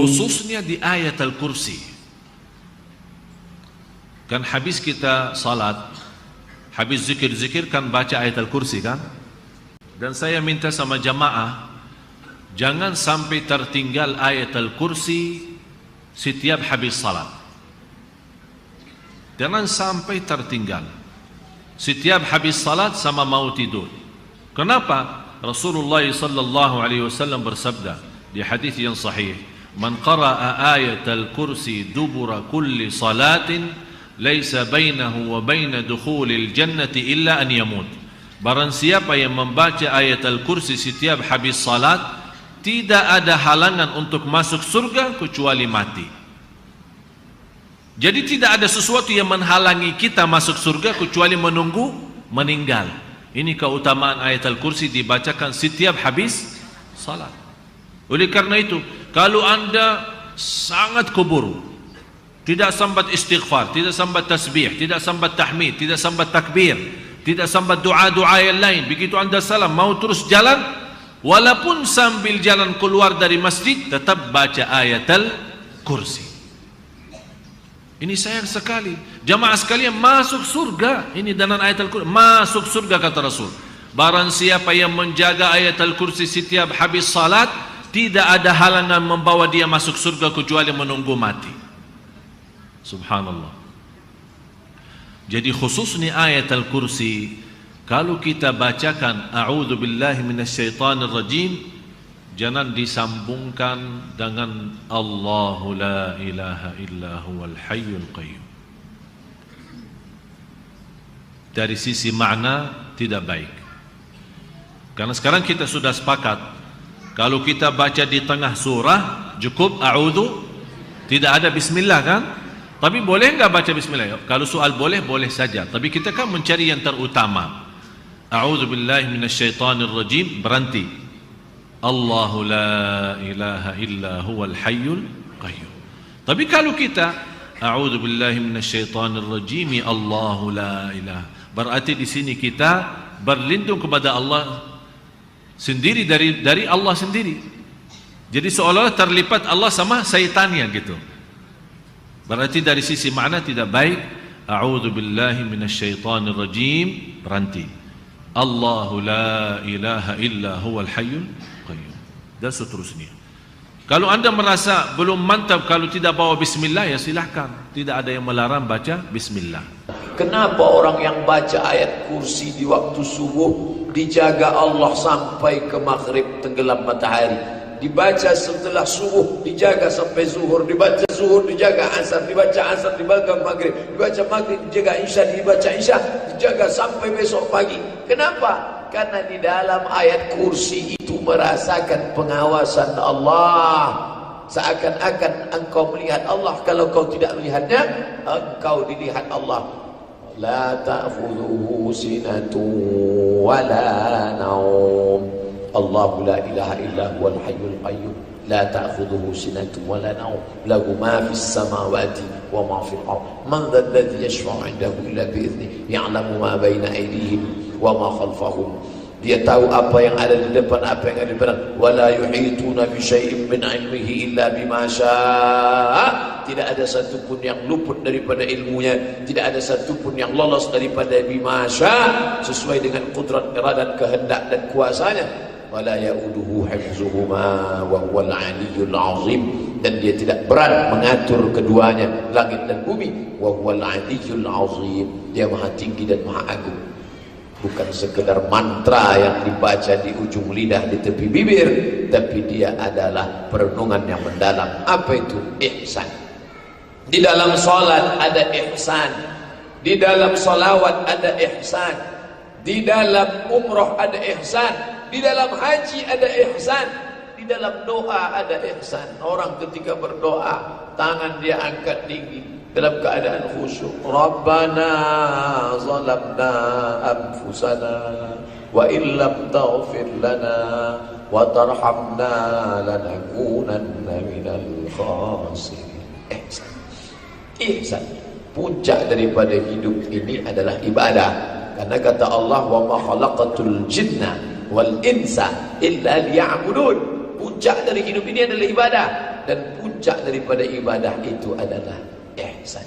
khususnya di ayat Al-Kursi. Kan habis kita salat, habis zikir-zikir kan baca ayat Al-Kursi kan. Dan saya minta sama jamaah, jangan sampai tertinggal ayat Al-Kursi setiap habis salat. Jangan sampai tertinggal setiap habis salat sama mau tidur. Kenapa? Rasulullah sallallahu alaihi wasallam bersabda di hadis yang sahih, "Man qara'a ayatal kursi dubura kulli salatin laisa bainahu wa baina dukhulil jannati illa an yamut." Barang siapa yang membaca ayatal kursi setiap habis salat, tidak ada halangan untuk masuk surga kecuali mati. Jadi tidak ada sesuatu yang menghalangi kita masuk surga kecuali menunggu meninggal. Ini keutamaan ayat Al-Kursi dibacakan setiap habis salat. Oleh karena itu, kalau anda sangat kubur, tidak sambat istighfar, tidak sambat tasbih, tidak sambat tahmid, tidak sambat takbir, tidak sambat doa-doa yang lain, begitu anda salam mau terus jalan, walaupun sambil jalan keluar dari masjid tetap baca ayat Al-Kursi. Ini sayang sekali. Jamaah sekalian, masuk surga. Ini dengan ayat Al-Kursi, masuk surga kata Rasul. Barang siapa yang menjaga ayat Al-Kursi setiap habis salat, tidak ada halangan membawa dia masuk surga kecuali menunggu mati. Subhanallah. Jadi khususnya ayat Al-Kursi, kalau kita bacakan a'udzu billahi minasyaitonir rajim, jangan disambungkan dengan Allahu la ilaha illa huwal hayyul qayyum. Dari sisi makna tidak baik. Karena sekarang kita sudah sepakat, kalau kita baca di tengah surah cukup a'udzu, tidak ada bismillah kan? Tapi boleh enggak baca bismillah? Kalau soal boleh, boleh saja. Tapi kita kan mencari yang terutama. A'udzu billahi minasyaitonir rajim, berhenti. Allahu la ilaha illa huwal hayyul qayyum. Tapi kalau kita a'udzu billahi minasyaitonir rajim, Allahu la ilaha, berarti di sini kita berlindung kepada Allah sendiri dari Allah sendiri. Jadi seolah-olah terlipat Allah sama syaitannya gitu. Berarti dari sisi makna tidak baik. A'udzu billahi minasyaitonir rajim, berhenti. Allahu la ilaha illa huwal hayyul qayyum, dan seterusnya. Kalau anda merasa belum mantap kalau tidak bawa bismillah, ya silahkan. Tidak ada yang melarang baca bismillah. Kenapa orang yang baca ayat kursi di waktu subuh dijaga Allah sampai ke maghrib tenggelam matahari? Dibaca setelah subuh dijaga sampai zuhur, dibaca zuhur dijaga asar, dibaca asar dijaga maghrib, dibaca maghrib dijaga isya, dibaca isya dijaga sampai besok pagi. Kenapa? Karena di dalam ayat kursi itu merasakan pengawasan Allah. Seakan-akan engkau melihat Allah. Kalau kau tidak melihatnya, engkau dilihat Allah. La ta'khudhuhu sinatun wa la naum. Allahu la ilaha illa huwal hayyul qayyum. La ta'khudhuhu sinatun wa la naum. Lahu ma fis samawati wa ma fil ardh. Man dhal ladzi yashfa'u 'indahu illa bi idhnihi. Ya'lamu ma baina aydihim wa ma khalfahum. Dia tahu apa yang ada di depan, apa yang ada di belakang. Wala yuhituna bi syai'in min 'ilmihi illa bima syaa. Tidak ada satupun yang luput daripada ilmunya, tidak ada satupun yang lolos daripada bima syaa, sesuai dengan kudrat, iradat, kehendak dan kuasanya. Wala ya'uduhu hifzuhuma wa huwal 'aliyyul 'azim. Dan dia tidak berat mengatur keduanya, langit dan bumi. Wa huwal 'aliyyul 'azim. Dia maha tinggi dan maha agung. Bukan sekedar mantra yang dibaca di ujung lidah, di tepi bibir, tapi dia adalah perenungan yang mendalam. Apa itu? Ihsan. Di dalam salat ada ihsan, di dalam salawat ada ihsan, di dalam umrah ada ihsan, di dalam haji ada ihsan, di dalam doa ada ihsan. Orang ketika berdoa, tangan dia angkat tinggi dalam keadaan khusyuk. Rabbana zalamna anfusana wa illam taghfir lana wa tarhamna lanakunanna minal khasirin. Ihsan. Ihsan. Puncak daripada hidup ini adalah ibadah. Karena kata Allah, wa ma khalaqatul jinna wal insa illa liya'budun. Puncak dari hidup ini adalah ibadah. dan puncak daripada ibadah itu adalah ihsan.